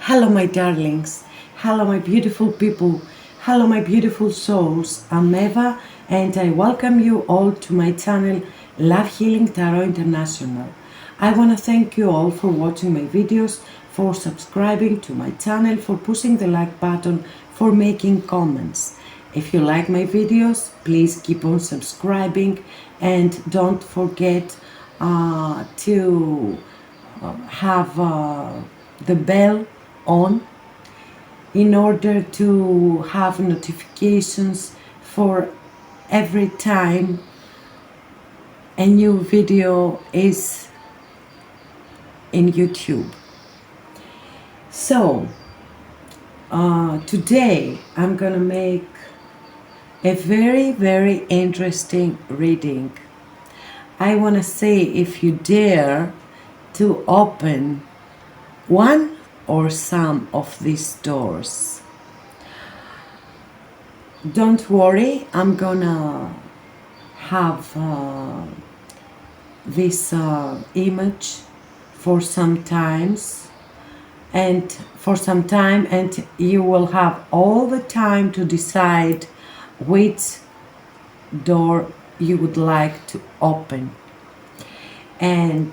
Hello, my darlings. Hello, my beautiful people. Hello, my beautiful souls. I'm Eva, and I welcome you all to my channel, Love Healing Tarot International. I want to thank you all for watching my videos, for subscribing to my channel, for pushing the like button, for making comments. If you like my videos, please keep on subscribing and don't forget to have the bell on in order to have notifications for every time a new video is in YouTube. So today I'm gonna make a very interesting reading. I want to say, if you dare to open one or some of these doors, don't worry, I'm gonna have this image for some times and you will have all the time to decide which door you would like to open and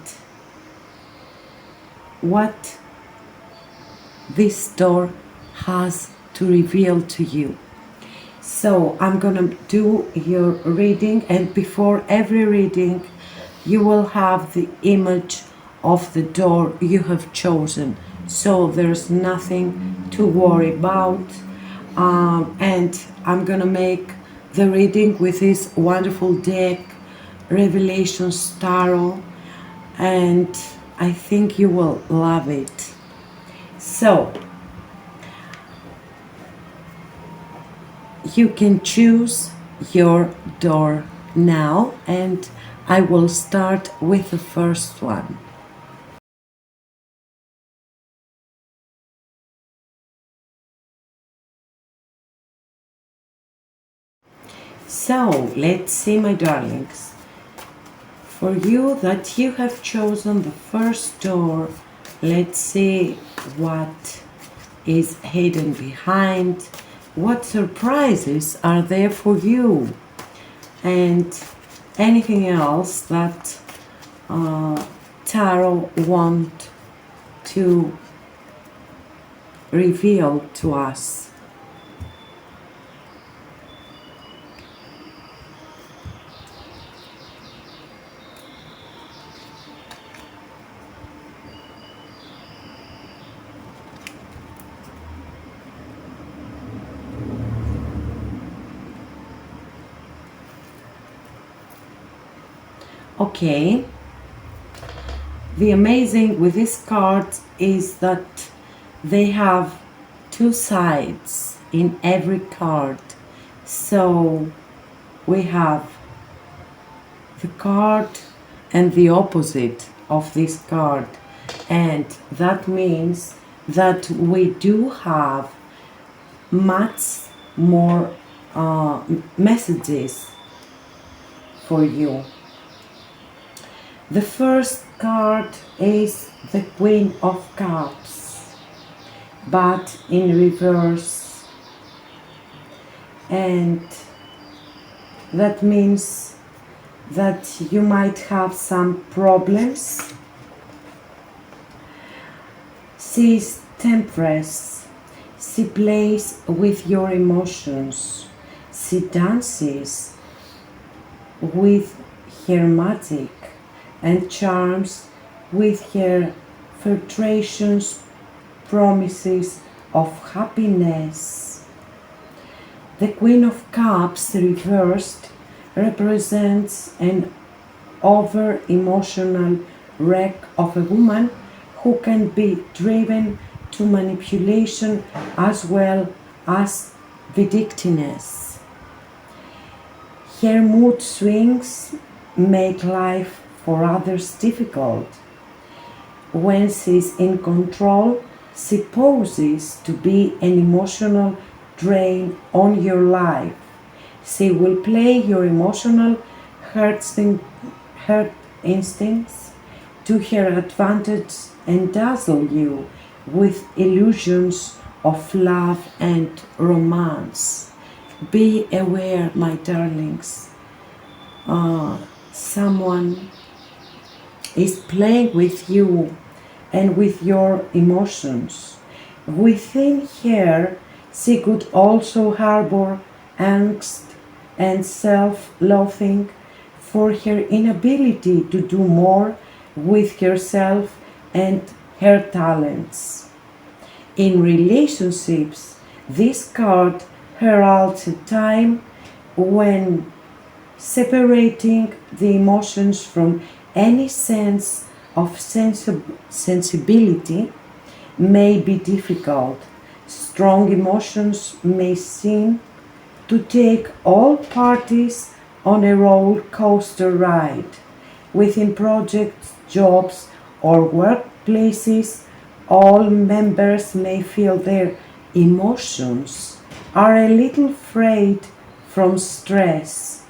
what this door has to reveal to you. So I'm gonna do your reading, and before every reading you will have the image of the door you have chosen, so there's nothing to worry about. And I'm gonna make the reading with this wonderful deck, Revelations Tarot, and I think you will love it. So you can choose your door now, and I will start with the first one. So let's see, my darlings. For you that you have chosen the first door, let's see what is hidden behind, what surprises are there for you, and anything else that Tarot want to reveal to us. Okay, the amazing with this card is that they have two sides in every card. So we have the card and the opposite of this card, and that means that we do have much more messages for you. The first card is the Queen of Cups, but in reverse, and that means that you might have some problems. She is Temperance. She plays with your emotions. She dances with her magic and charms with her flirtations, promises of happiness. The Queen of Cups reversed represents an over-emotional wreck of a woman who can be driven to manipulation as well as vindictiveness. Her mood swings make life for others difficult. When she's in control, she poses to be an emotional drain on your life. She will play your emotional hurt instincts to her advantage and dazzle you with illusions of love and romance. Be aware, my darlings. Someone is playing with you and with your emotions. Within her, she could also harbor angst and self-loathing for her inability to do more with herself and her talents. In relationships, this card heralds a time when separating the emotions from any sense of sensibility may be difficult. Strong emotions may seem to take all parties on a roller coaster ride. Within projects, jobs, or workplaces, all members may feel their emotions are a little frayed from stress.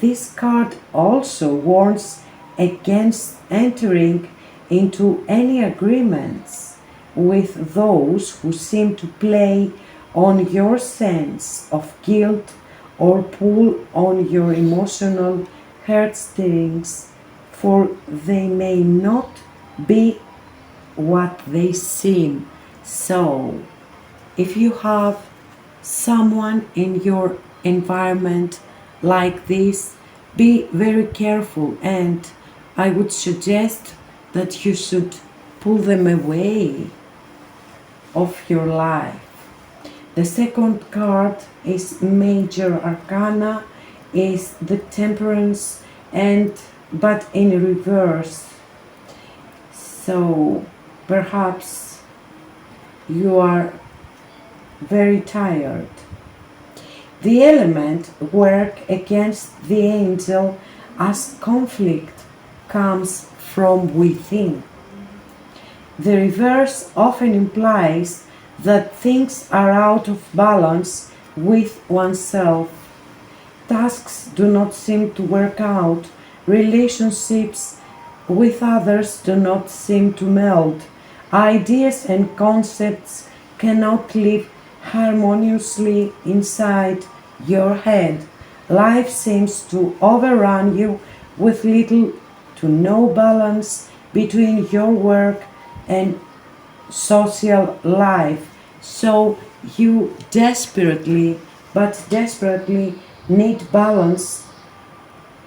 This card also warns against entering into any agreements with those who seem to play on your sense of guilt or pull on your emotional heartstrings, for they may not be what they seem. So, if you have someone in your environment like this, be very careful, and I would suggest that you should pull them away of your life. The second card is Major Arcana, is the Temperance, and but in reverse. So perhaps you are very tired. The element work against the angel as conflict comes from within. The reverse often implies that things are out of balance with oneself. Tasks do not seem to work out. Relationships with others do not seem to meld. Ideas and concepts cannot live harmoniously inside your head. Life seems to overrun you with little to no balance between your work and social life. So you desperately, but desperately need balance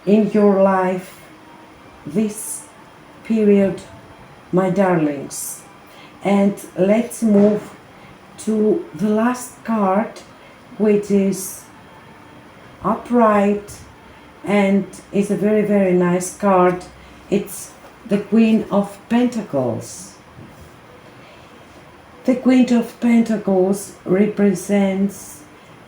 in your life this period, my darlings. And let's move to the last card, which is Upright, and is a very, very nice card. It's the Queen of Pentacles. The Queen of Pentacles represents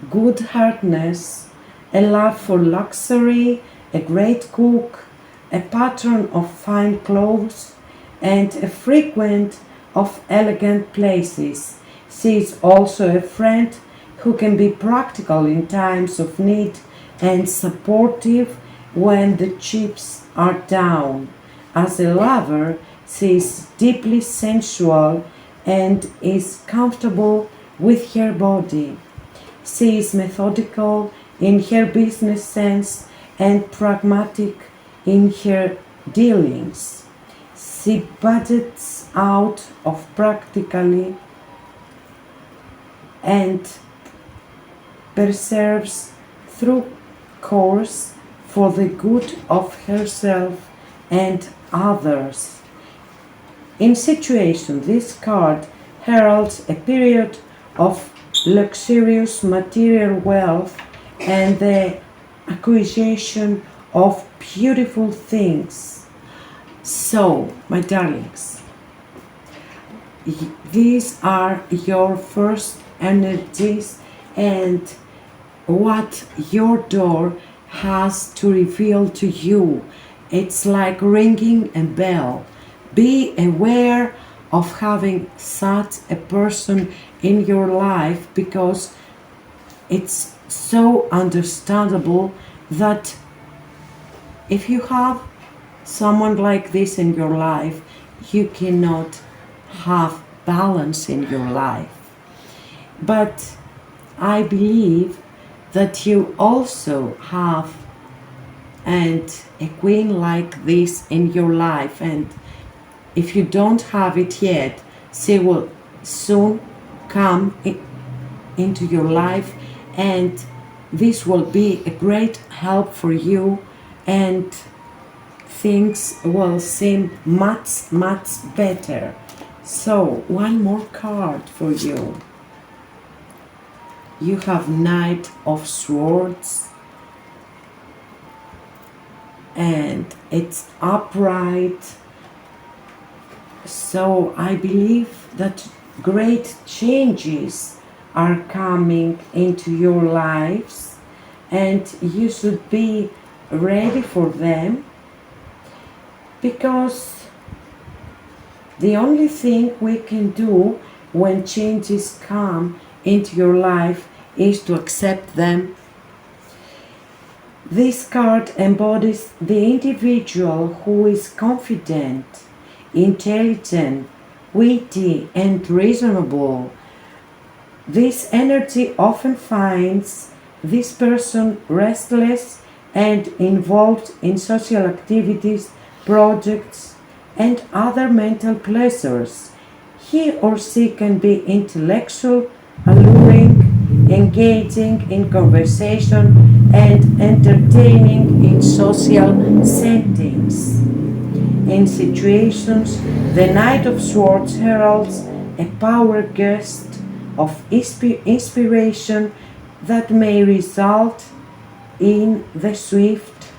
good-heartedness, a love for luxury, a great cook, a patron of fine clothes, and a frequent of elegant places. She is also a friend who can be practical in times of need and supportive when the chips are down. As a lover, she is deeply sensual and is comfortable with her body. She is methodical in her business sense and pragmatic in her dealings. She budgets out of practically and perseveres through course for the good of herself and others. In situation, this card heralds a period of luxurious material wealth and the acquisition of beautiful things. So, my darlings, these are your first energies and what your door has to reveal to you. It's like ringing a bell. Be aware of having such a person in your life, because it's so understandable that if you have someone like this in your life, you cannot have balance in your life. But I believe that you also have and a queen like this in your life, and if you don't have it yet, she will soon come into your life, and this will be a great help for you, and things will seem much better. So one more card for you. You have Knight of Swords, and it's upright. So I believe that great changes are coming into your lives, and you should be ready for them, because the only thing we can do when changes come into your life is to accept them. This card embodies the individual who is confident, intelligent, witty, and reasonable. This energy often finds this person restless and involved in social activities, projects, and other mental pleasures. He or she can be intellectual, alluring, engaging in conversation, and entertaining in social settings. In situations, the Knight of Swords heralds a power gust of inspiration that may result in the swift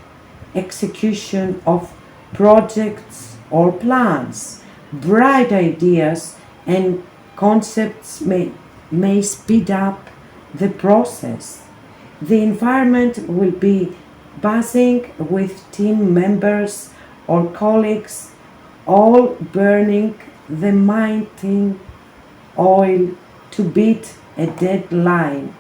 execution of projects or plans. Bright ideas and concepts may speed up the process. The environment will be buzzing with team members or colleagues, all burning the mighty oil to beat a deadline.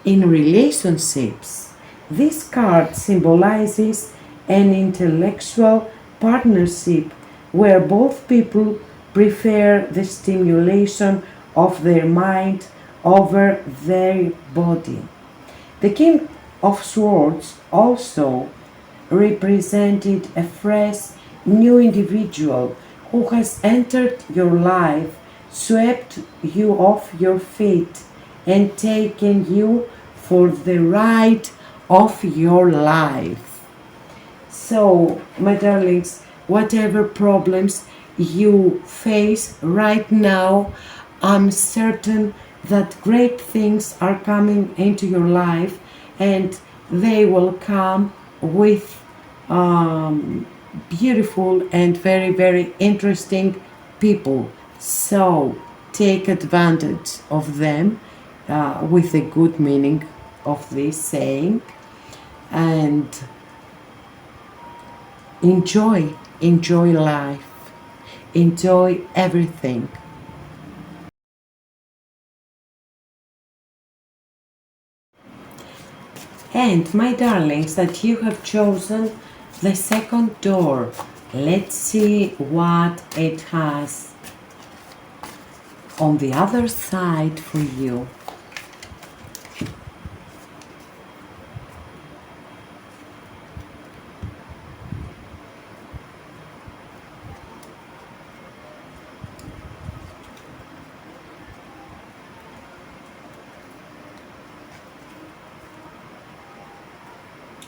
In relationships, this card symbolizes an intellectual partnership where both people prefer the stimulation of their mind over their body. The King of Swords also represented a fresh, new individual who has entered your life, swept you off your feet, and taken you for the ride of your life. So, my darlings, whatever problems you face right now, I'm certain that great things are coming into your life, and they will come with beautiful and very interesting people. So take advantage of them with the good meaning of this saying, and enjoy life, enjoy everything. And my darlings, that you have chosen the second door, let's see what it has on the other side for you.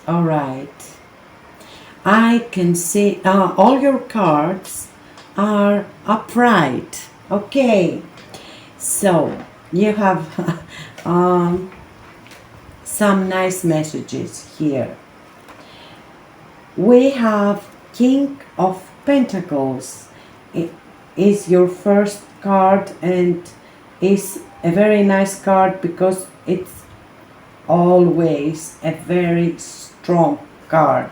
All right. I can see all your cards are upright. Okay. So you have some nice messages here. We have King of Pentacles. It is your first card, and is a very nice card because it's always a very strong card.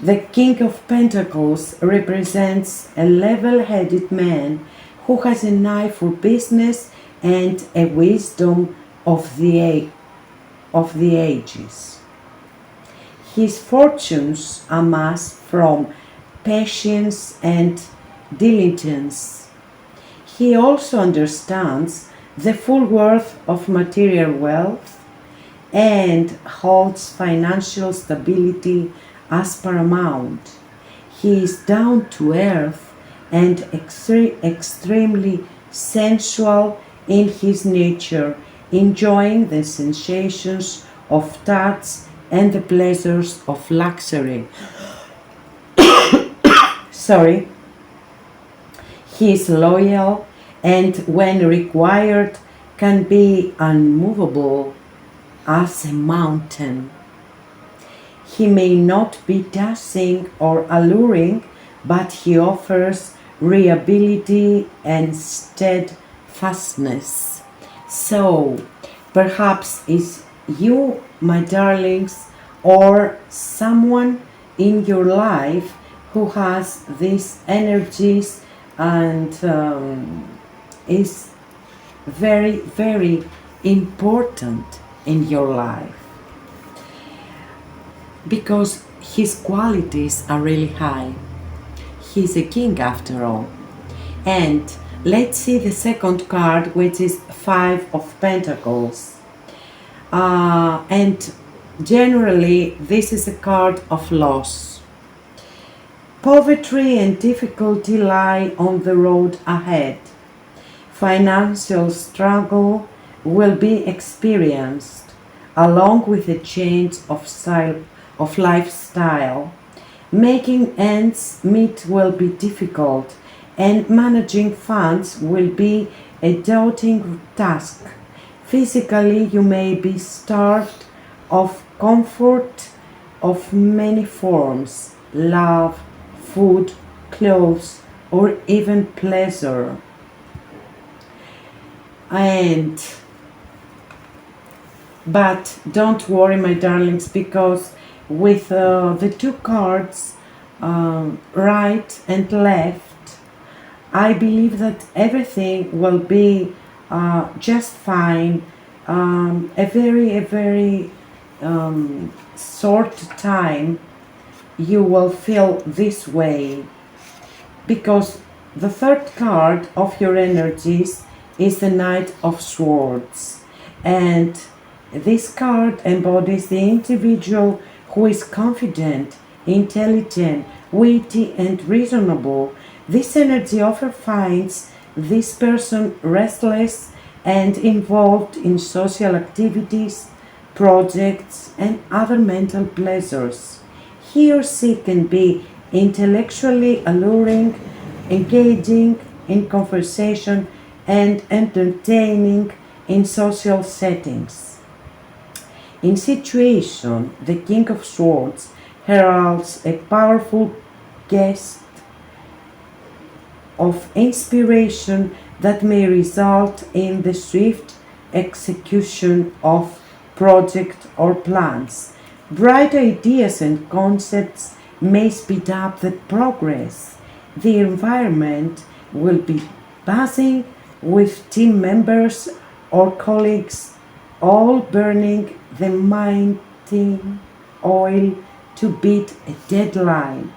The King of Pentacles represents a level-headed man who has an eye for business and a wisdom of the ages. His fortunes amass from patience and diligence. He also understands the full worth of material wealth and holds financial stability as paramount. He is down to earth and extremely sensual in his nature, enjoying the sensations of touch and the pleasures of luxury. Sorry. He is loyal and, when required, can be unmovable as a mountain. He may not be dashing or alluring, but he offers reliability and steadfastness. So, perhaps it's you, my darlings, or someone in your life who has these energies and is very, very important in your life, because his qualities are really high. He's a king after all. And let's see the second card, which is Five of Pentacles. And generally this is a card of loss. Poverty and difficulty lie on the road ahead. Financial struggle will be experienced, along with a change of lifestyle. Making ends meet will be difficult, and managing funds will be a daunting task. Physically, you may be starved of comfort of many forms: love, food, clothes, or even pleasure. But don't worry, my darlings, because with the two cards, right and left, I believe that everything will be just fine. A very short time you will feel this way, because the third card of your energies is the Knight of Swords, and this card embodies the individual who is confident, intelligent, witty, and reasonable. This energy often finds this person restless and involved in social activities, projects, and other mental pleasures. He or she can be intellectually alluring, engaging in conversation, and entertaining in social settings. In situation, the King of Swords heralds a powerful guest of inspiration that may result in the swift execution of projects or plans. Bright ideas and concepts may speed up the progress. The environment will be buzzing with team members or colleagues all burning the mighty oil to beat a deadline.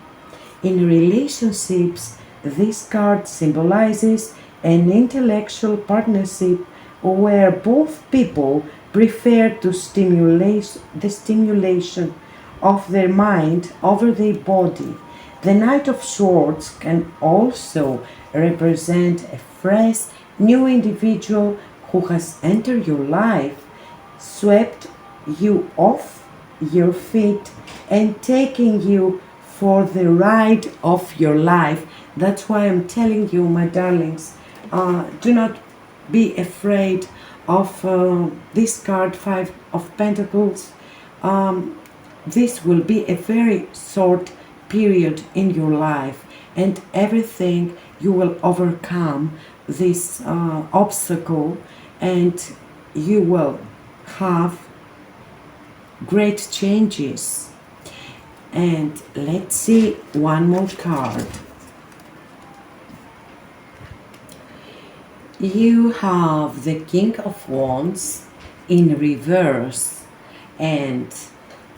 In relationships, this card symbolizes an intellectual partnership where both people prefer to stimulate the stimulation of their mind over their body. The Knight of Swords can also represent a fresh, new individual who has entered your life, swept you off your feet, and taking you for the ride of your life. That's why I'm telling you, my darlings, do not be afraid of this card, Five of Pentacles. This will be a very short period in your life, and everything you will overcome this obstacle, and you will have great changes. And let's see one more card. You have the King of Wands in reverse, and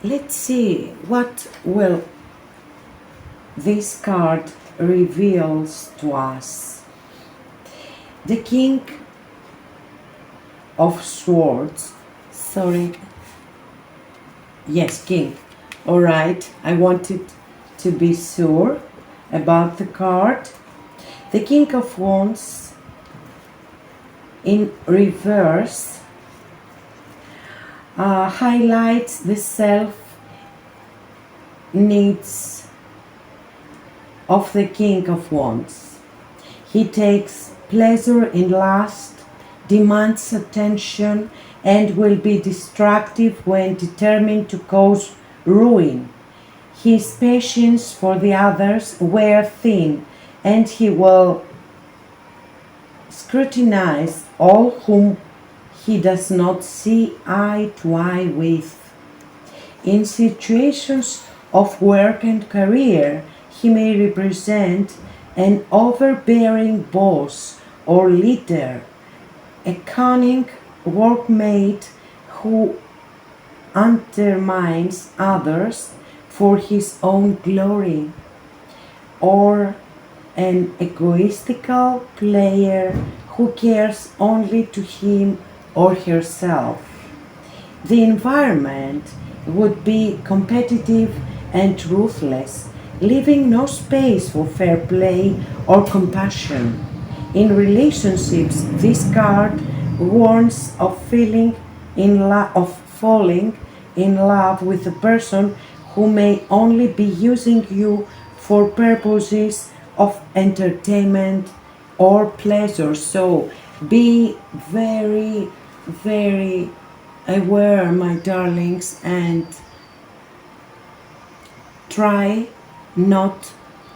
let's see what will this card reveals to us. The King of Swords. Sorry. Yes, King. Alright, I wanted to be sure about the card. The King of Wands in reverse highlights the self needs of the King of Wands. He takes pleasure in lust, demands attention, and will be destructive when determined to cause ruin. His patience for the others wear thin, and he will scrutinize all whom he does not see eye to eye with. In situations of work and career, he may represent an overbearing boss or leader, a cunning workmate who undermines others for his own glory, or an egoistical player who cares only to him or herself. The environment would be competitive and ruthless, leaving no space for fair play or compassion. In relationships, this card warns of falling in love with a person who may only be using you for purposes of entertainment or pleasure. So be very, very aware, my darlings, and try not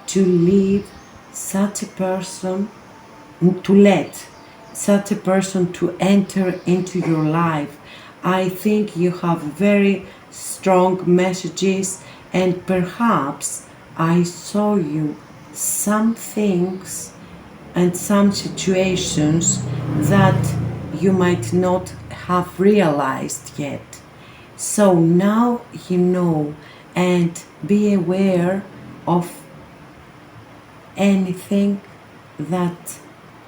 to leave such a person, to let such a person to enter into your life. I think you have very strong messages, and perhaps I saw you some things and some situations that you might not have realized yet. So now you know, and be aware of anything that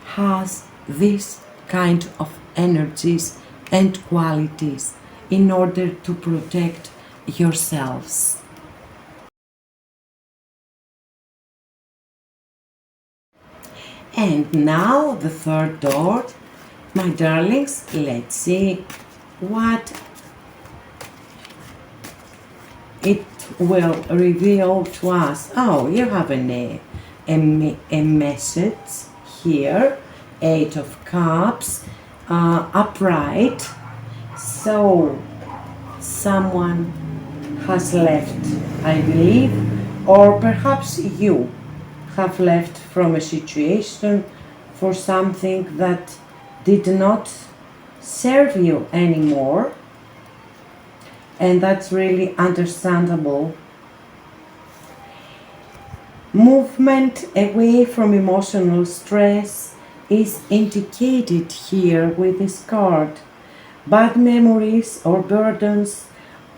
has this kind of energies and qualities in order to protect yourselves. And now the third door, my darlings, let's see what it will reveal to us. Oh, you have a message here, Eight of Cups, upright. So someone has left, I believe, or perhaps you have left from a situation for something that did not serve you anymore, and that's really understandable. Movement away from emotional stress is indicated here with this card. Bad memories or burdens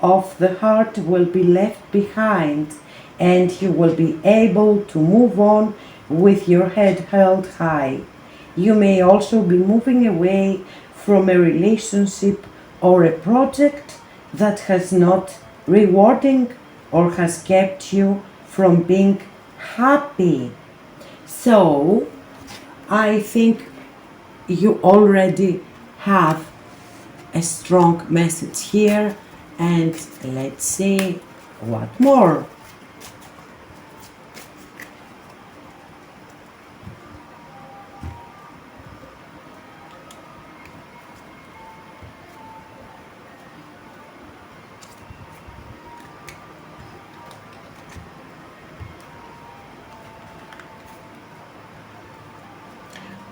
of the heart will be left behind, and you will be able to move on with your head held high. You may also be moving away from a relationship or a project that has not rewarding or has kept you from being happy. So I think you already have a strong message here, and let's see what more.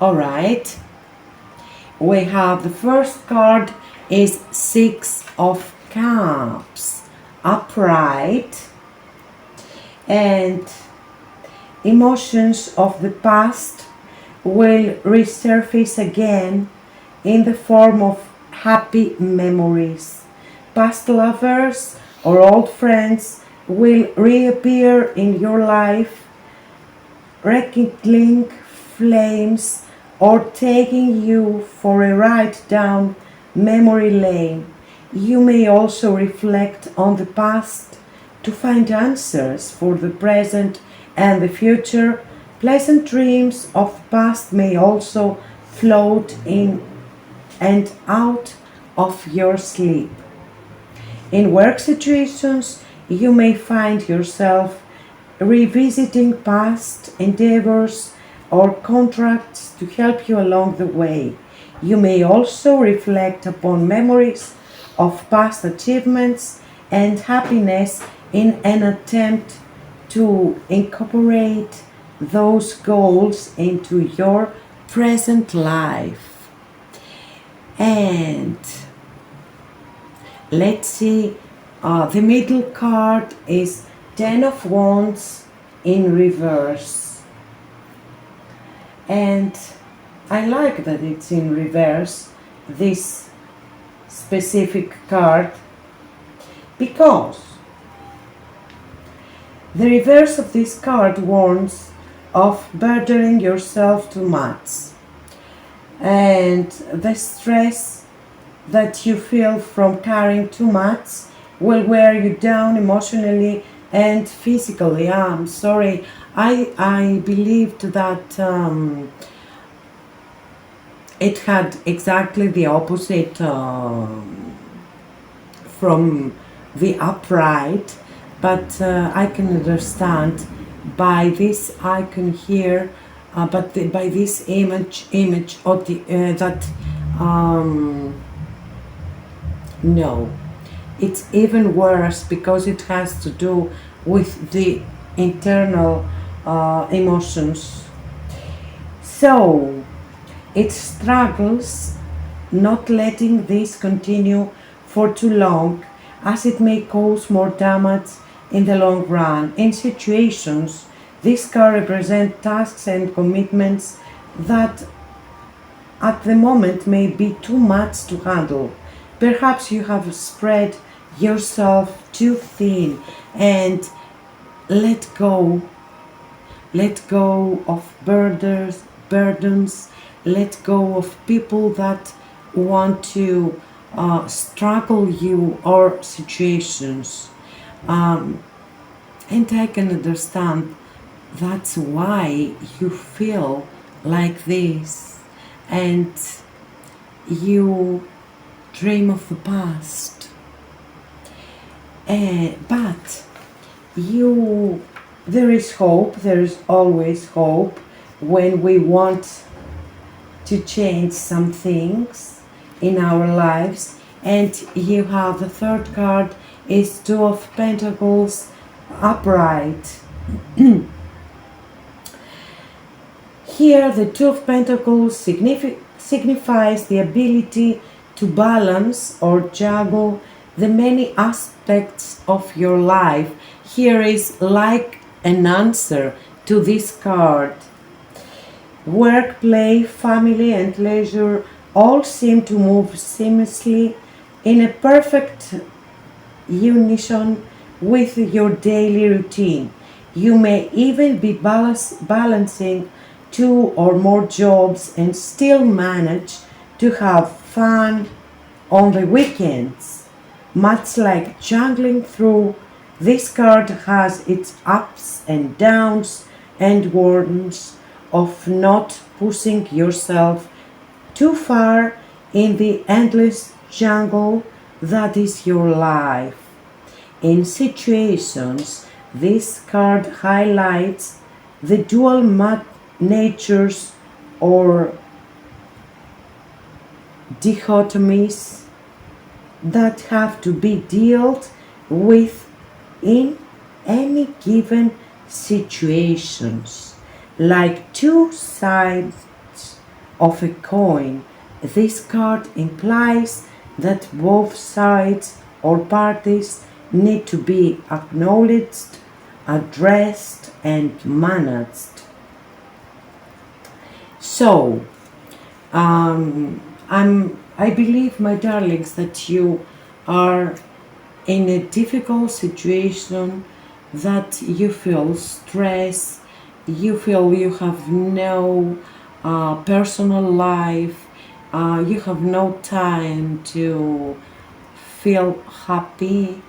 All right, we have the first card is Six of Cups, upright, and emotions of the past will resurface again in the form of happy memories. Past lovers or old friends will reappear in your life, rekindling flames or taking you for a ride down memory lane. You may also reflect on the past to find answers for the present and the future. Pleasant dreams of past may also float in and out of your sleep. In work situations, you may find yourself revisiting past endeavors or contracts to help you along the way. You may also reflect upon memories of past achievements and happiness in an attempt to incorporate those goals into your present life. And let's see, the middle card is Ten of Wands in reverse. And I like that it's in reverse, this specific card, because the reverse of this card warns of burdening yourself too much, and the stress that you feel from carrying too much will wear you down emotionally and physically. I'm sorry, I believed that it had exactly the opposite from the upright, but I can understand by this icon here, by this image of the that no, it's even worse because it has to do with the internal emotions. So it struggles not letting this continue for too long, as it may cause more damage in the long run. In situations, this card represents tasks and commitments that at the moment may be too much to handle. Perhaps you have spread yourself too thin, and let go of burdens, let go of people that want to struggle you or situations. And I can understand that's why you feel like this, and you dream of the past. But there is hope, there is always hope when we want to change some things in our lives. And you have the third card is Two of Pentacles upright. Here the Two of Pentacles signifies the ability to balance or juggle the many aspects of your life. Here is like an answer to this card. Work, play, family and leisure all seem to move seamlessly in a perfect unison with your daily routine. You may even be balancing two or more jobs and still manage to have fun on the weekends. Much like juggling through, this card has its ups and downs and warns of not pushing yourself too far in the endless jungle that is your life. In situations, this card highlights the dual natures or dichotomies that have to be dealt with in any given situations. Like two sides of a coin, this card implies that both sides or parties need to be acknowledged, addressed and managed. So, I believe, my darlings, that you are in a difficult situation, that you feel stress, you feel you have no personal life. You have no time to feel happy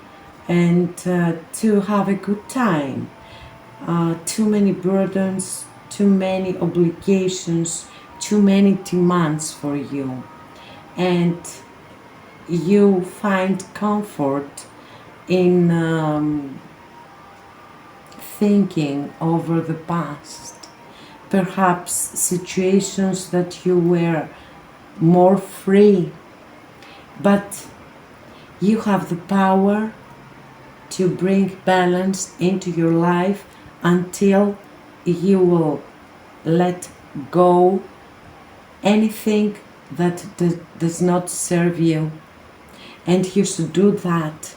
and to have a good time. Too many burdens, too many obligations, too many demands for you. And you find comfort in thinking over the past. Perhaps situations that you were more free, but you have the power to bring balance into your life until you will let go anything that does not serve you. And you should do that.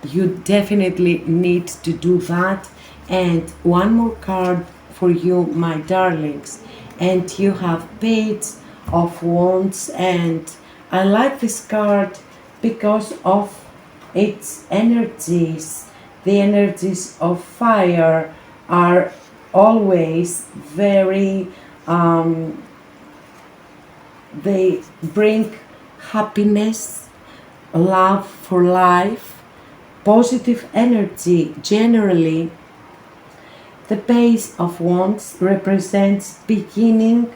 You definitely need to do that. And one more card for you, my darlings. And you have Page of Wands. And I like this card because of its energies. The energies of fire are always very they bring happiness, love for life, positive energy. Generally, the Page of Wands represents beginning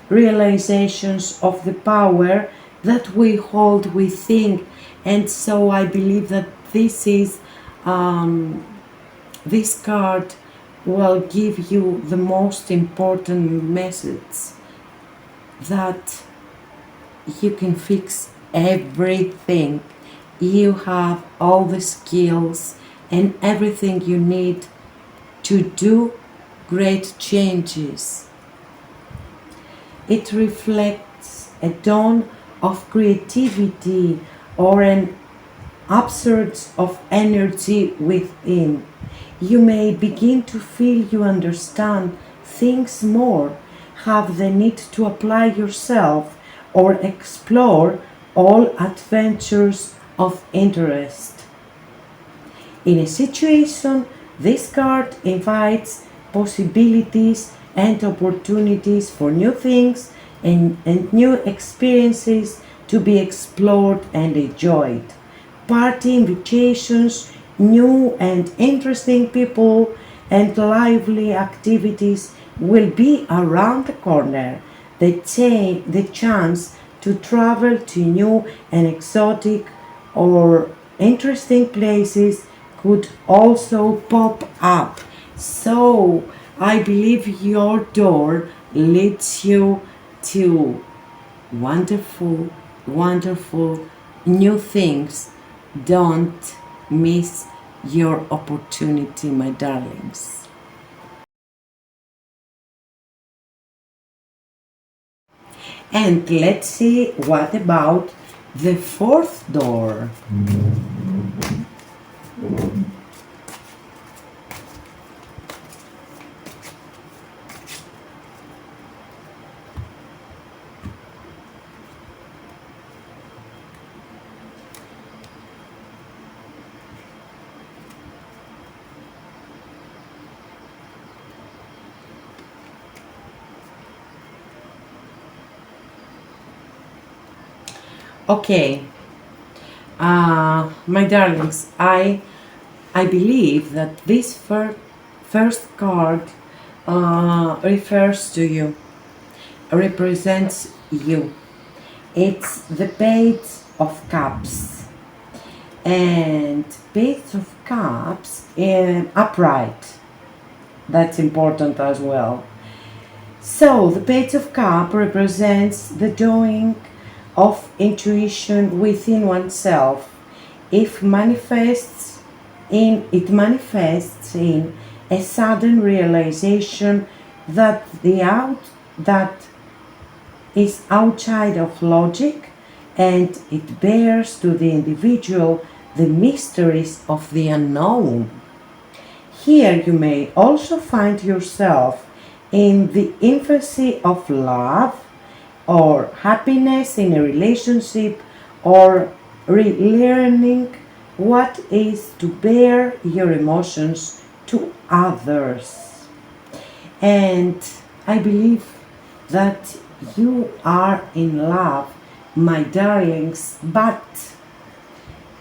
realizations of the power that we hold within, and so I believe that this is this card will give you the most important message that you can fix everything. You have all the skills and everything you need to do great changes. It reflects a dawn of creativity or an upsurge of energy within. You may begin to feel you understand things more, have the need to apply yourself, or explore all adventures of interest. In a situation, this card invites possibilities and opportunities for new things and new experiences to be explored and enjoyed. Party invitations, new and interesting people, and lively activities will be around the corner. The chance to travel to new and exotic or interesting places could also pop up. So I believe your door leads you to wonderful, wonderful new things. Don't miss your opportunity, my darlings. And let's see what about the fourth door. Okay, my darlings, I believe that this first card refers to you, represents you. It's the Page of Cups, and Page of Cups in upright. That's important as well. So the Page of Cups represents the dawning of intuition within oneself. It manifests in a sudden realization that that is outside of logic, and it bears to the individual the mysteries of the unknown. Here you may also find yourself in the infancy of love or happiness in a relationship, or relearning what is to bear your emotions to others. And I believe that you are in love, my darlings, but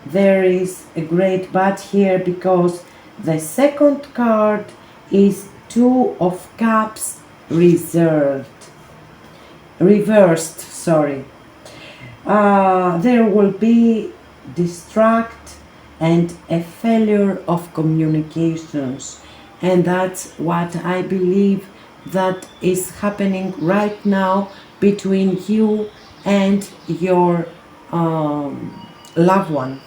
there is a great but here, because the second card is Two of Cups reversed, sorry. There will be distract and a failure of communications, and that's what I believe that is happening right now between you and your loved one.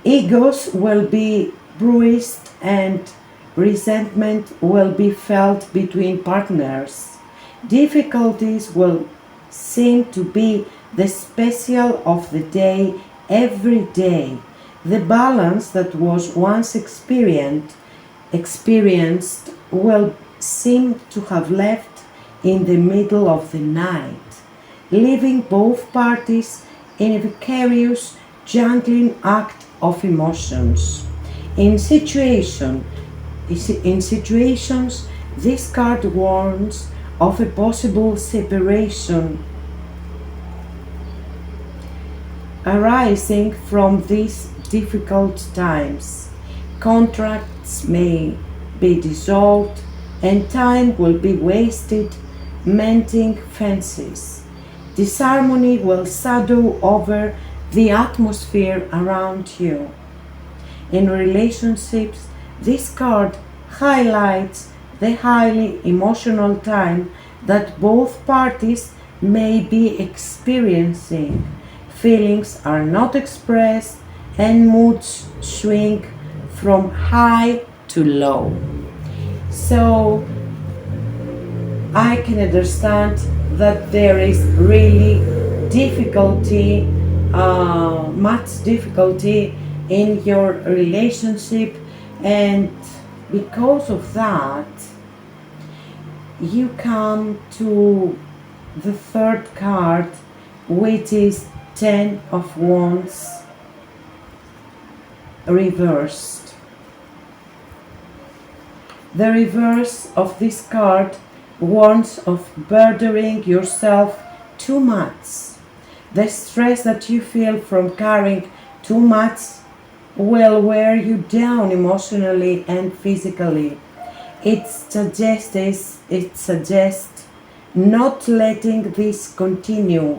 Egos will be bruised and resentment will be felt between partners. Difficulties will seem to be the special of the day every day. The balance that was once experienced will seem to have left in the middle of the night, leaving both parties in a vicarious jangling act of emotions. In situations, this card warns of a possible separation arising from these difficult times. Contracts may be dissolved and time will be wasted mending fences. Disharmony will shadow over the atmosphere around you. In relationships, this card highlights the highly emotional time that both parties may be experiencing. Feelings are not expressed and moods swing from high to low. So I can understand that there is really difficulty, much difficulty in your relationship, and because of that you come to the third card, which is Ten of Wands reversed. The reverse of this card warns of burdening yourself too much. The stress that you feel from carrying too much will wear you down emotionally and physically. It suggests not letting this continue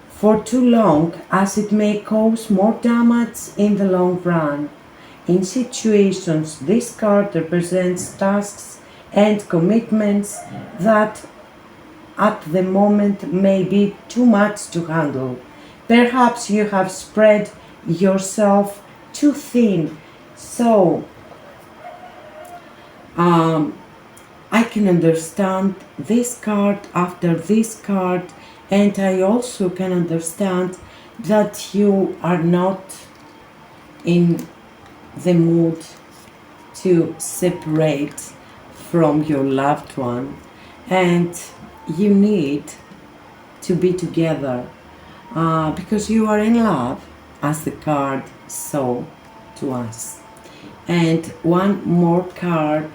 for too long, as it may cause more damage in the long run. In situations, this card represents tasks and commitments that at the moment may be too much to handle. Perhaps you have spread yourself too thin. So I can understand this card after this card, and I also can understand that you are not in the mood to separate from your loved one, and you need to be together because you are in love, as the card saw to us. And one more card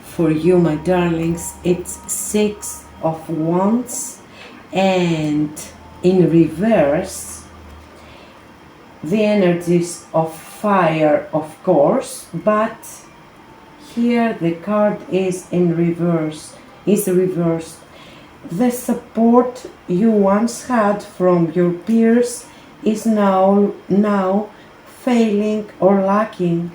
for you, my darlings. It's Six of Wands, and in reverse the energies of fire, of course, but here the card is in reverse, is reversed. The support you once had from your peers is now failing or lacking.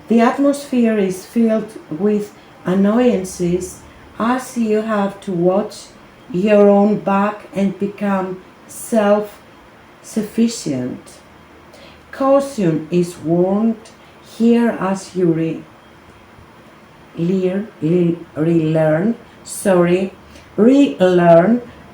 The atmosphere is filled with annoyances as you have to watch your own back and become self-sufficient. Caution is warned here as you relearn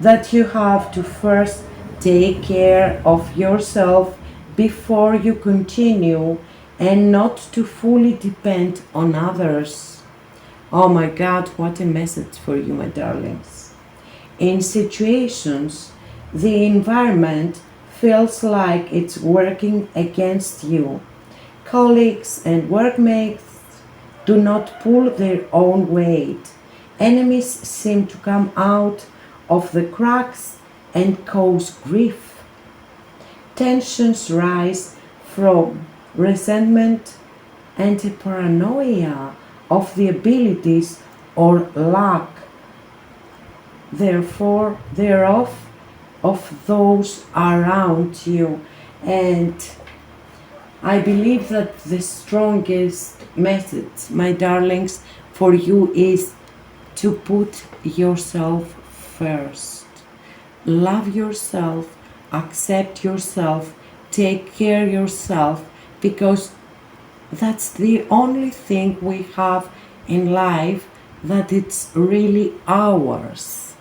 that you have to first take care of yourself before you continue, and not to fully depend on others. Oh my God, what a message for you, my darlings. In situations, the environment feels like it's working against you. Colleagues and workmates do not pull their own weight. Enemies seem to come out of the cracks and cause grief. Tensions rise from resentment and a paranoia of the abilities or lack therefore thereof of those around you. And I believe that the strongest message, my darlings, for you is to put yourself first. Love yourself, accept yourself, take care of yourself, because that's the only thing we have in life that it's really ours.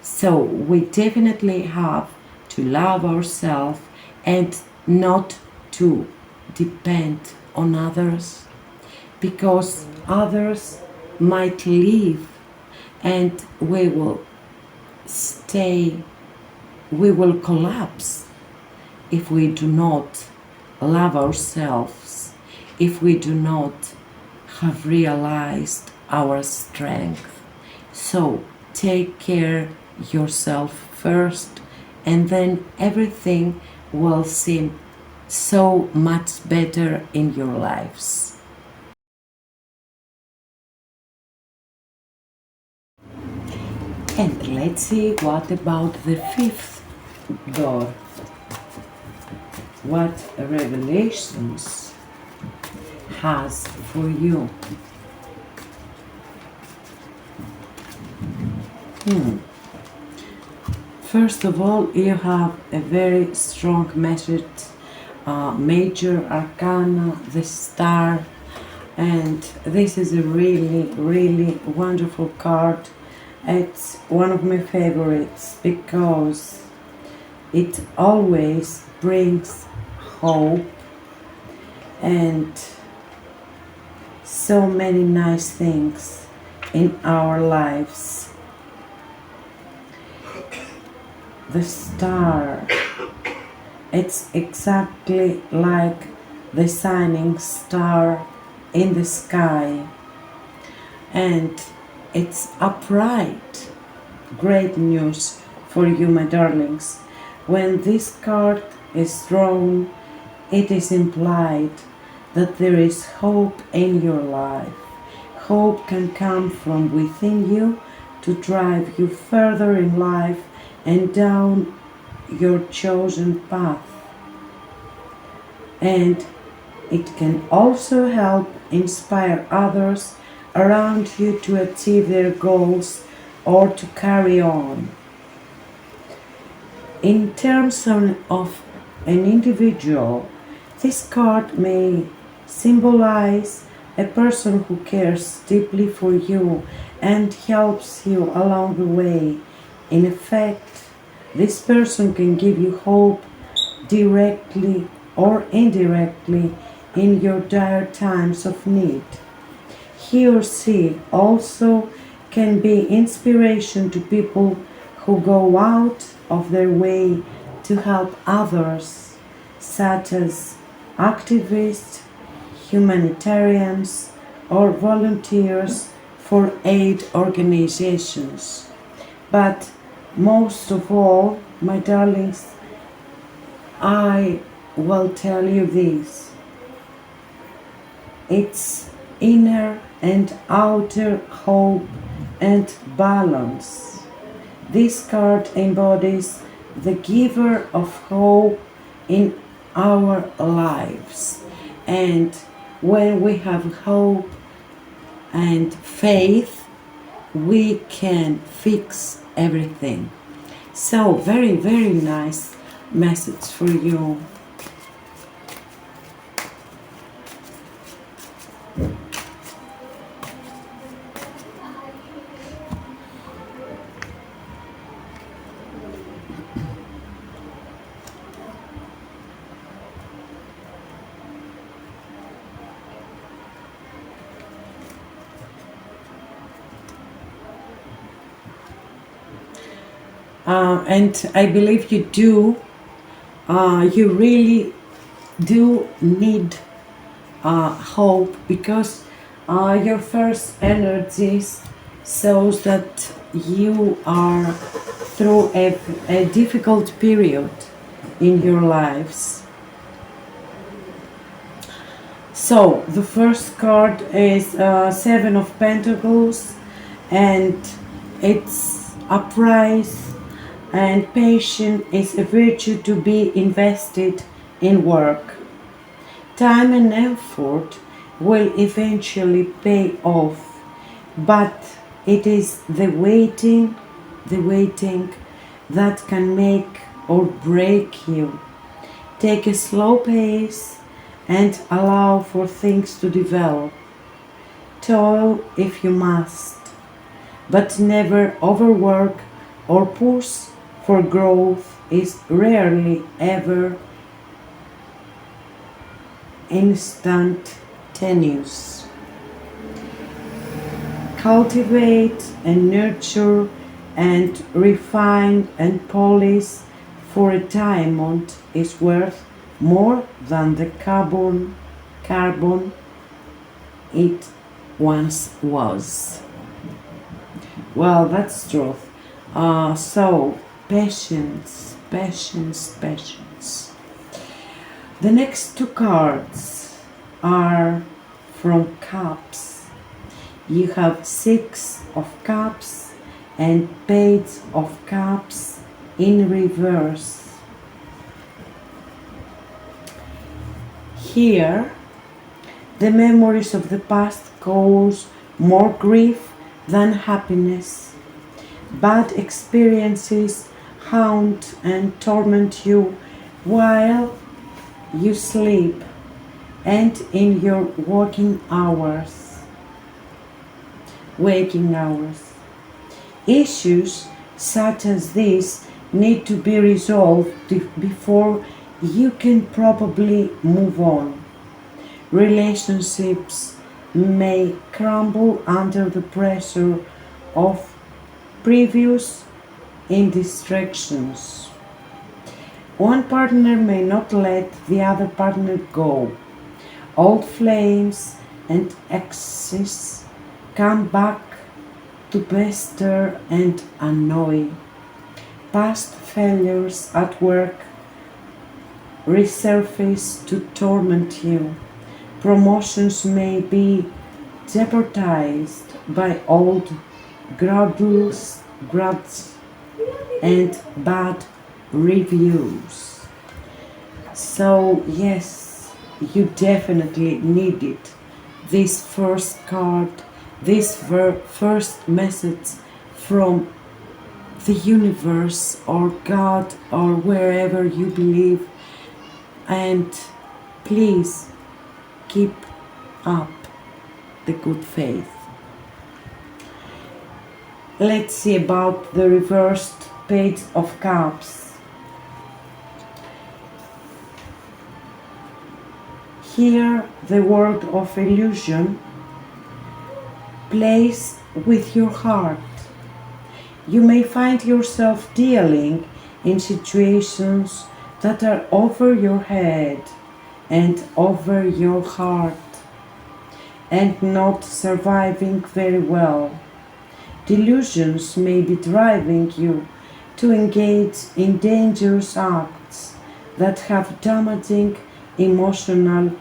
So we definitely have to love ourselves and not to depend on others, because others might leave and we will collapse if we do not love ourselves, if we do not have realized our strength. So take care yourself first, and then everything will seem so much better in your lives. And let's see what about the fifth door. What revelations has for you? First of all, you have a very strong message, major arcana, the star, and this is a really, really wonderful card. It's one of my favorites because it always brings hope and so many nice things in our lives. The star, it's exactly like the shining star in the sky, and it's upright. Great news for you, my darlings. When this card is drawn, it is implied that there is hope in your life. Hope can come from within you to drive you further in life and down your chosen path. And it can also help inspire others around you to achieve their goals or to carry on. In terms of an individual, this card may symbolize a person who cares deeply for you and helps you along the way. In effect, this person can give you hope directly or indirectly in your dire times of need. He or she also can be inspiration to people who go out of their way to help others, such as activists, humanitarians, or volunteers for aid organizations. But most of all, my darlings, I will tell you this. It's inner and outer hope and balance. This card embodies the giver of hope in our lives. And when we have hope and faith, we can fix everything. So very, very nice message for you. And I believe you do. You really do need hope, because your first energies shows that you are through a difficult period in your lives. So the first card is Seven of Pentacles, and it's upright, and patience is a virtue to be invested in work. Time and effort will eventually pay off, but it is the waiting that can make or break you. Take a slow pace and allow for things to develop. Toil if you must, but never overwork or push, for growth is rarely ever instantaneous. Cultivate and nurture and refine and polish, for a diamond is worth more than the carbon it once was. Well, that's truth. So patience. The next two cards are from Cups. You have Six of Cups and Page of Cups in reverse. Here, the memories of the past cause more grief than happiness. Bad experiences haunt and torment you while you sleep and in your waking hours. Issues such as this need to be resolved before you can probably move on. Relationships may crumble under the pressure of previous indistractions. One partner may not let the other partner go. Old flames and exes come back to pester and annoy. Past failures at work resurface to torment you. Promotions may be jeopardized by old grudges and bad reviews. So yes, you definitely needed this first card, this first message from the universe or God or wherever you believe, and please keep up the good faith. Let's see about the reversed Page of Cups. Here, the world of illusion plays with your heart. You may find yourself dealing in situations that are over your head and over your heart and not surviving very well. Delusions may be driving you to engage in dangerous acts that have damaging emotional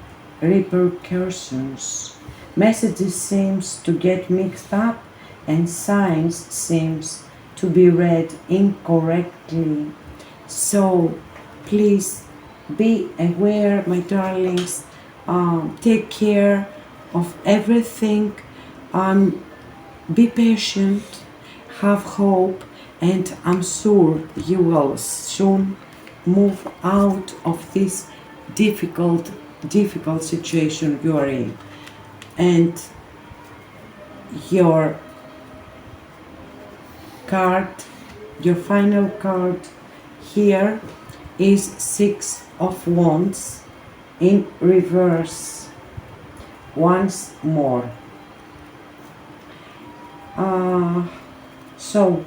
repercussions. Messages seems to get mixed up and signs seems to be read incorrectly. So please be aware, my darlings. Take care of everything. Be patient, have hope, and I'm sure you will soon move out of this difficult situation you are in. And your card, your final card here is Six of Wands in reverse once more. So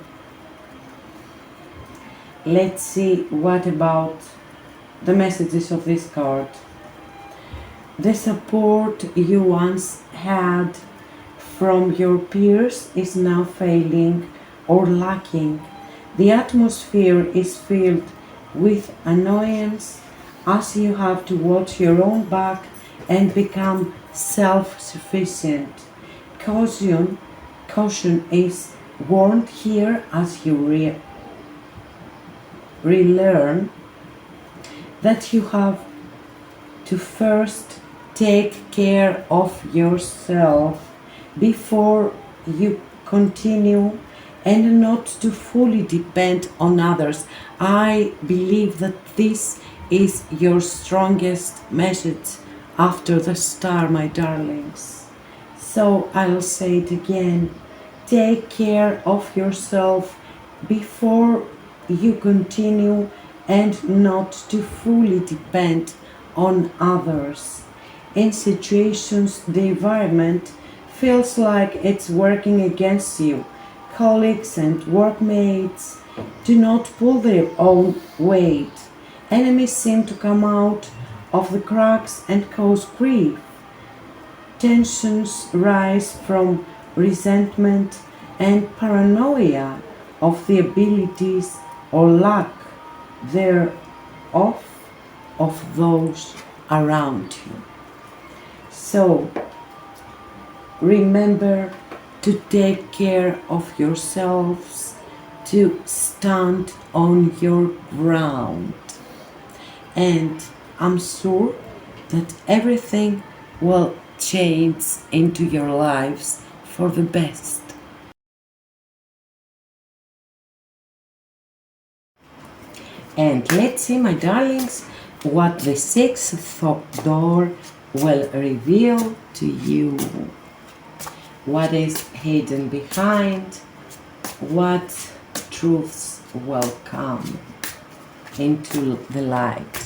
let's see what about the messages of this card. The support you once had from your peers is now failing or lacking. The atmosphere is filled with annoyance as you have to watch your own back and become self-sufficient. Caution is warned here as you relearn that you have to first take care of yourself before you continue, and not to fully depend on others. I believe that this is your strongest message after the star, my darlings. So I'll say it again. Take care of yourself before you continue, and not to fully depend on others. In situations, the environment feels like it's working against you. Colleagues and workmates do not pull their own weight. Enemies seem to come out of the cracks and cause grief. Tensions rise from resentment and paranoia of the abilities or lack thereof of those around you. So remember to take care of yourselves, to stand on your ground. And I'm sure that everything will change into your lives for the best. And let's see, my darlings, what the sixth door will reveal to you. What is hidden behind? What truths will come into the light?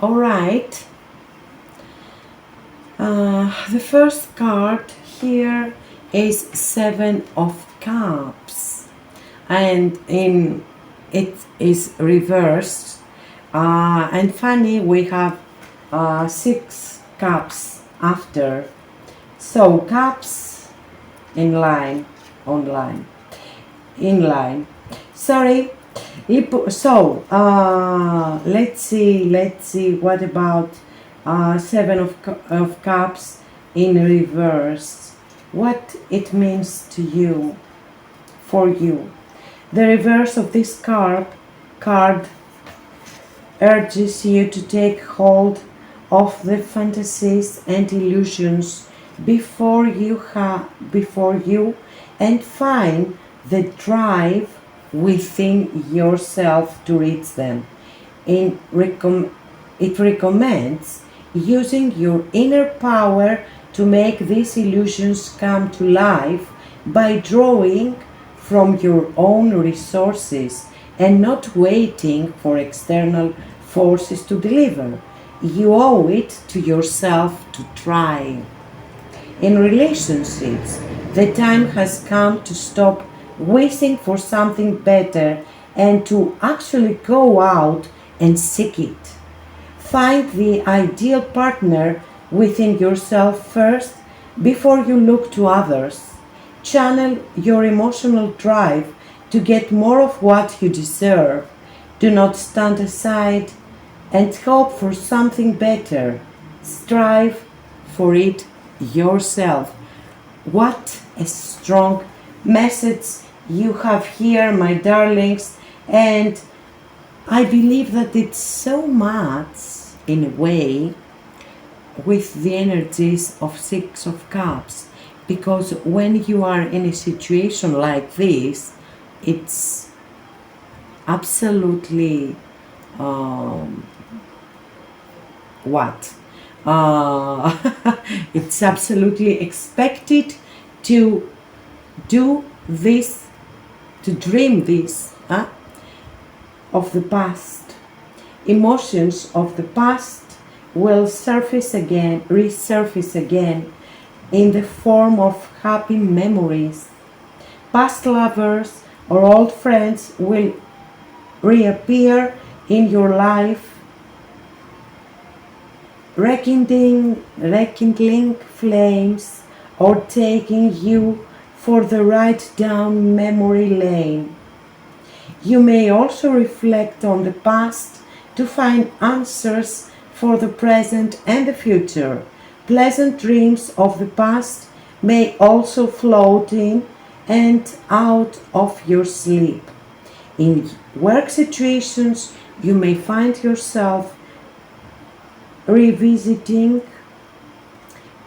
All right. The first card here is Seven of Cups, and it is reversed. And funny, we have 6 cups after. So cups in line, online, in line. Sorry. So let's see. What about Seven of Cups in reverse? What it means to you, for you. The reverse of this card urges you to take hold of the fantasies and illusions before you and find the drive within yourself to reach them. It recommends using your inner power to make these illusions come to life by drawing from your own resources and not waiting for external forces to deliver. You owe it to yourself to try. In relationships, the time has come to stop wishing for something better and to actually go out and seek it. Find the ideal partner within yourself first before you look to others. Channel your emotional drive to get more of what you deserve. Do not stand aside and hope for something better. Strive for it yourself. What a strong message you have here, my darlings, and I believe that it's so much, in a way, with the energies of Six of Cups, because when you are in a situation like this, it's absolutely it's absolutely expected to do this, to dream this of the past, Emotions of the past will resurface again in the form of happy memories. Past lovers or old friends will reappear in your life, rekindling flames or taking you for the ride down memory lane. You may also reflect on the past to find answers for the present and the future. Pleasant dreams of the past may also float in and out of your sleep. In work situations, you may find yourself revisiting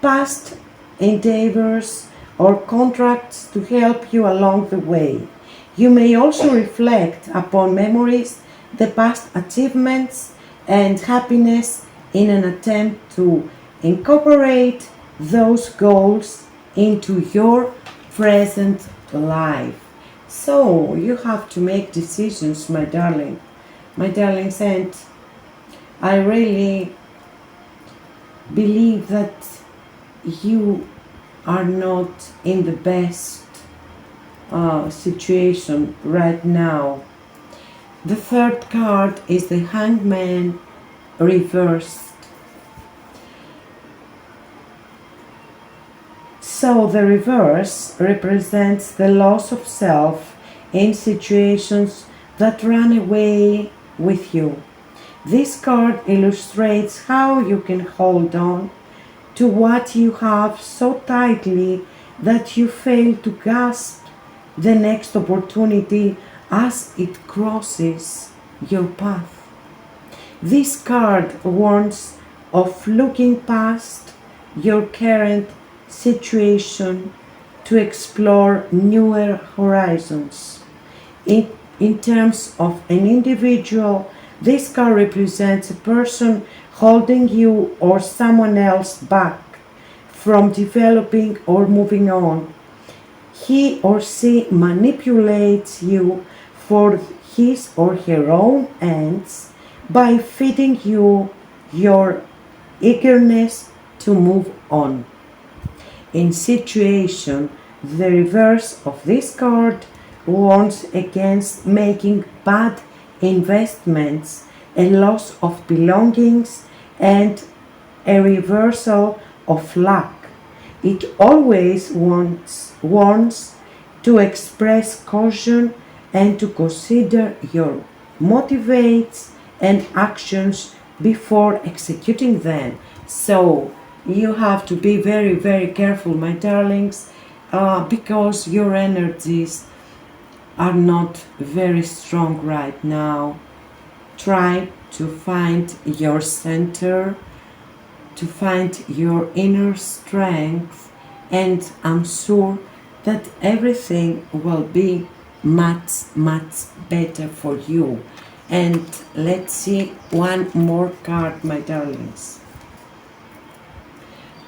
past endeavors or contracts to help you along the way. You may also reflect upon memories, the past achievements, and happiness in an attempt to incorporate those goals into your present life. So you have to make decisions, my darlings, and I really believe that you are not in the best situation right now. The third card is the Hangman reversed. So the reverse represents the loss of self in situations that run away with you. This card illustrates how you can hold on to what you have so tightly that you fail to grasp the next opportunity as it crosses your path. This card warns of looking past your current situation to explore newer horizons. In terms of an individual, this card represents a person holding you or someone else back from developing or moving on. He or she manipulates you for his or her own ends by feeding you your eagerness to move on. In situation, the reverse of this card warns against making bad investments, a loss of belongings, and a reversal of luck. It always warns to express caution and to consider your motivates and actions before executing them. So you have to be very, very careful, my darlings, because your energies are not very strong right now. Try to find your center, to find your inner strength, and I'm sure that everything will be much, much better for you. And let's see one more card, my darlings.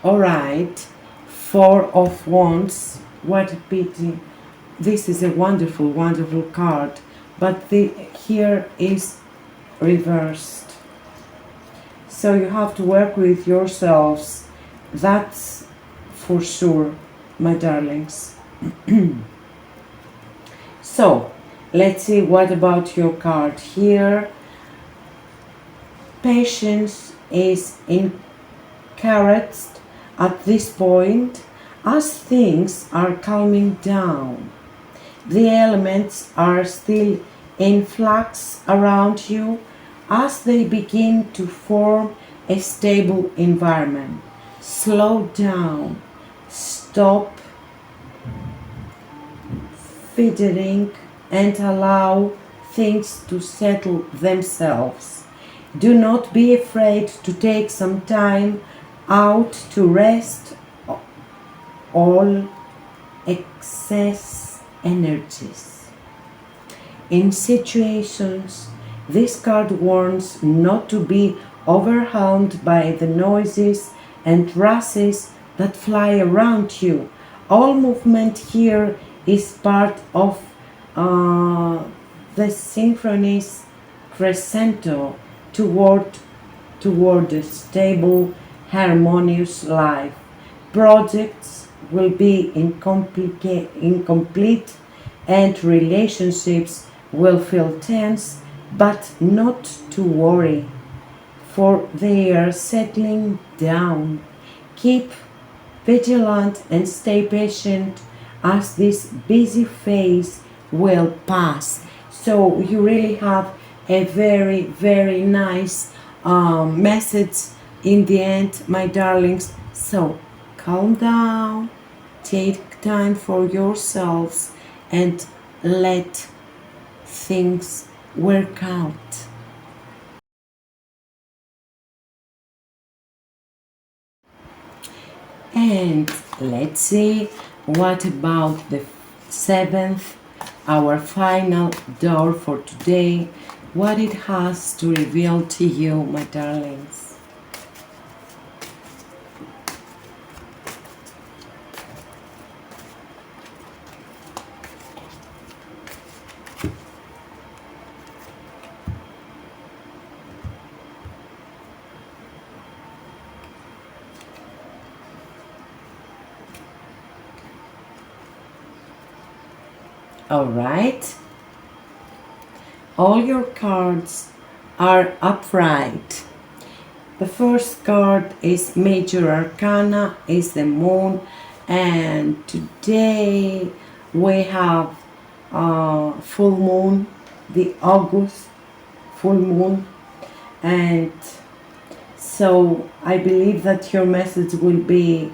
Alright, Four of Wands. What a pity. This is a wonderful, wonderful card, but here is reversed. So you have to work with yourselves. That's for sure, my darlings. So, let's see what about your card here. Patience is encouraged at this point as things are calming down. The elements are still in flux around you as they begin to form a stable environment. Slow down, stop fiddling, and allow things to settle themselves. Do not be afraid to take some time out to rest all excess energies. In situations, this card warns not to be overwhelmed by the noises and rushes that fly around you. All movement here is part of the synchronous crescendo toward a stable, harmonious life. Projects will be incomplete and relationships will feel tense, but not to worry, for they are settling down. Keep vigilant and stay patient as this busy phase will pass. So you really have a very, very nice message in the end, my darlings. So calm down, take time for yourselves, and let things work out. And let's see what about the seventh, our final door for today, what it has to reveal to you, my darlings. All right. All your cards are upright. The first card is Major Arcana, is the Moon, and today we have full moon, the August full moon, and so I believe that your message will be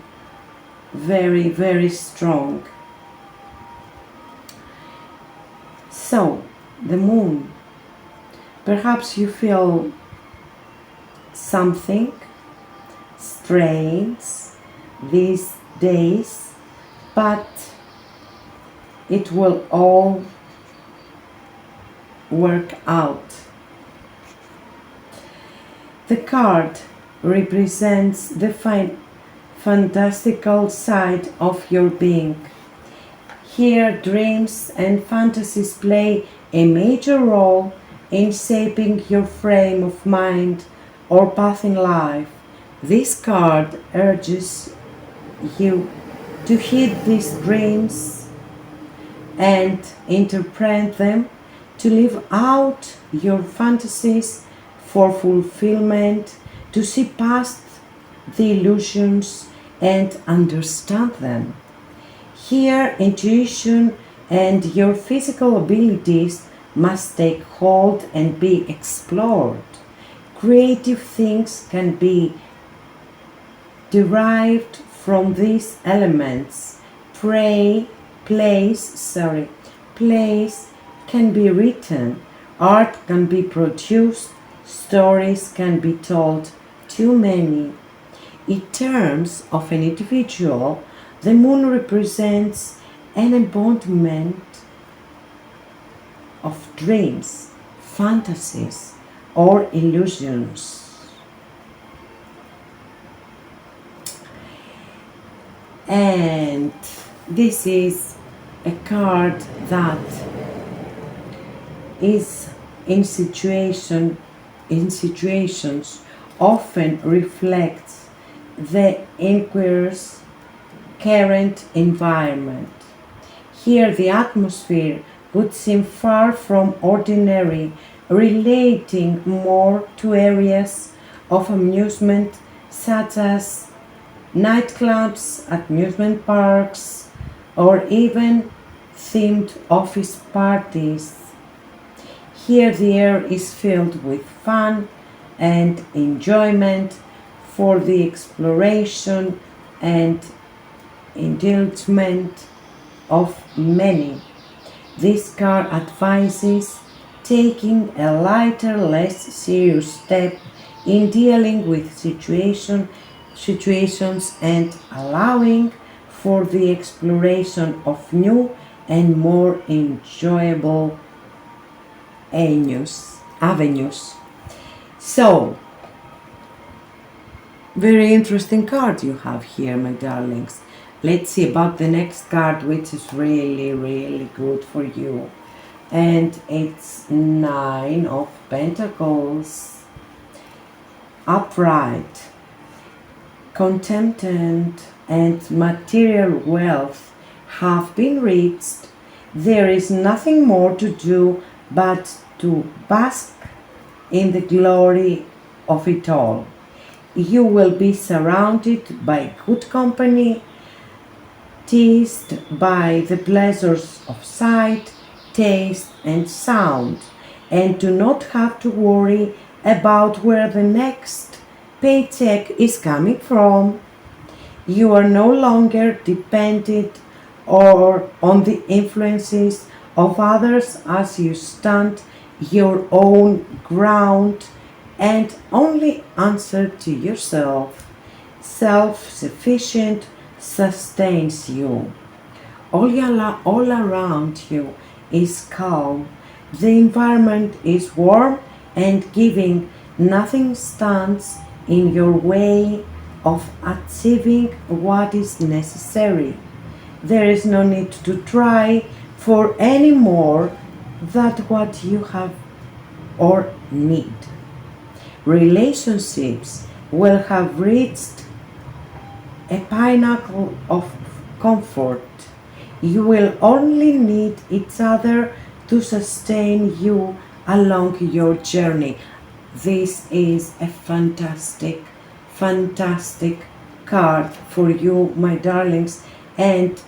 very, very strong. So, the moon. Perhaps you feel something strange these days, but it will all work out. The card represents the fantastical side of your being. Here, dreams and fantasies play a major role in shaping your frame of mind or path in life. This card urges you to heed these dreams and interpret them, to live out your fantasies for fulfillment, to see past the illusions and understand them. Here, intuition and your physical abilities must take hold and be explored. Creative things can be derived from these elements. Plays can be written, art can be produced, stories can be told to many. In terms of an individual, the moon represents an embodiment of dreams, fantasies, or illusions. And this is a card that is in situations often reflects the inquirer's current environment. Here the atmosphere would seem far from ordinary, relating more to areas of amusement such as nightclubs, amusement parks, or even themed office parties. Here the air is filled with fun and enjoyment for the exploration and indulgement of many. This card advises taking a lighter, less serious step in dealing with situations and allowing for the exploration of new and more enjoyable avenues. So, very interesting card you have here, my darlings. Let's see about the next card, which is really, really good for you. And it's 9 of Pentacles. upright. Contentment and material wealth have been reached. There is nothing more to do but to bask in the glory of it all. You will be surrounded by good company, teased by the pleasures of sight, taste, and sound, and do not have to worry about where the next paycheck is coming from. You are no longer dependent or on the influences of others as you stand your own ground and only answer to yourself. Self-sufficient sustains you. All around you is calm. The environment is warm and giving. Nothing stands in your way of achieving what is necessary. There is no need to try for any more than what you have or need. Relationships will have reached a pinnacle of comfort. You will only need each other to sustain you along your journey. This is a fantastic card for you, my darlings. And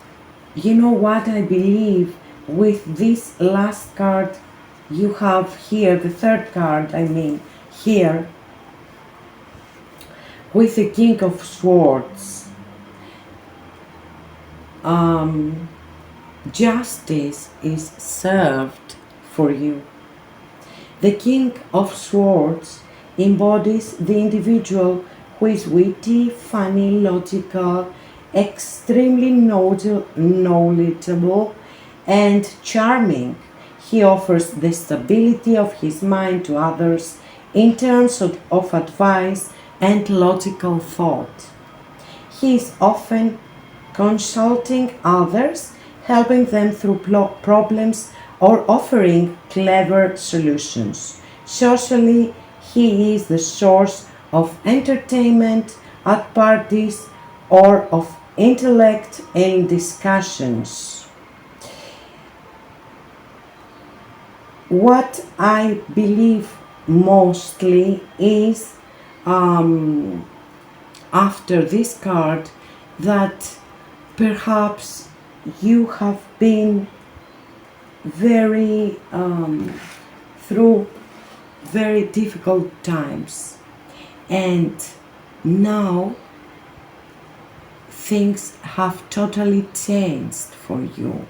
you know what I believe with this last card you have here, the third card, here, with the King of Swords. Justice is served for you. The King of Swords embodies the individual who is witty, funny, logical, extremely knowledgeable, and charming. He offers the stability of his mind to others in terms of advice and logical thought. He is often consulting others, helping them through problems, or offering clever solutions. Socially, he is the source of entertainment at parties or of intellect in discussions. What I believe mostly is, after this card, that perhaps you have been through very difficult times, and now things have totally changed for you.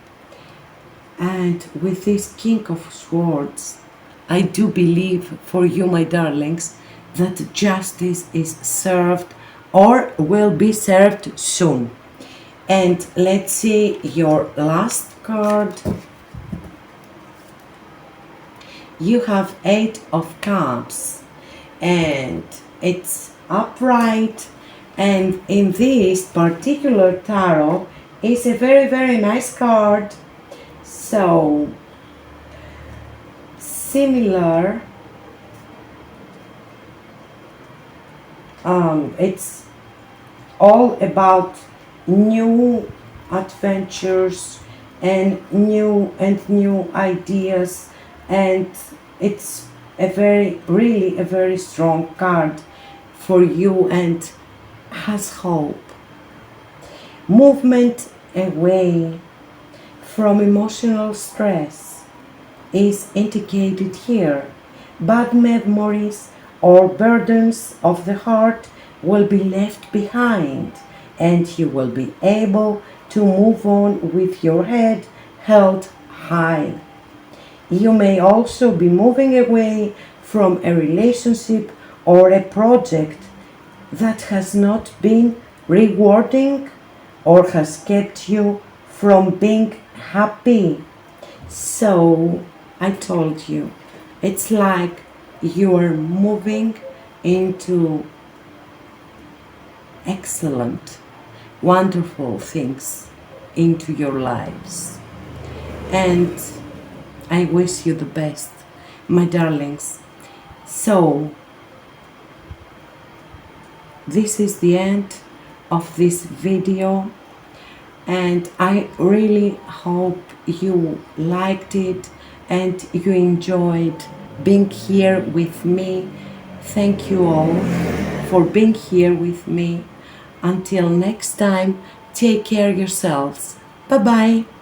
And with this King of Swords, I do believe for you, my darlings, that justice is served or will be served soon. And let's see your last card. You have 8 of Cups, and it's upright, and in this particular tarot is a very nice card. So similar, it's all about new adventures and new ideas, and it's really a very strong card for you and has hope. Movement away from emotional stress is indicated here. Bad memories or burdens of the heart will be left behind, and you will be able to move on with your head held high. You may also be moving away from a relationship or a project that has not been rewarding or has kept you from being happy. So I told you, it's like you are moving into excellent, wonderful things into your lives. And I wish you the best, my darlings. So this is the end of this video, and I really hope you liked it and you enjoyed being here with me. Thank you all for being here with me. Until next time, take care of yourselves. Bye bye.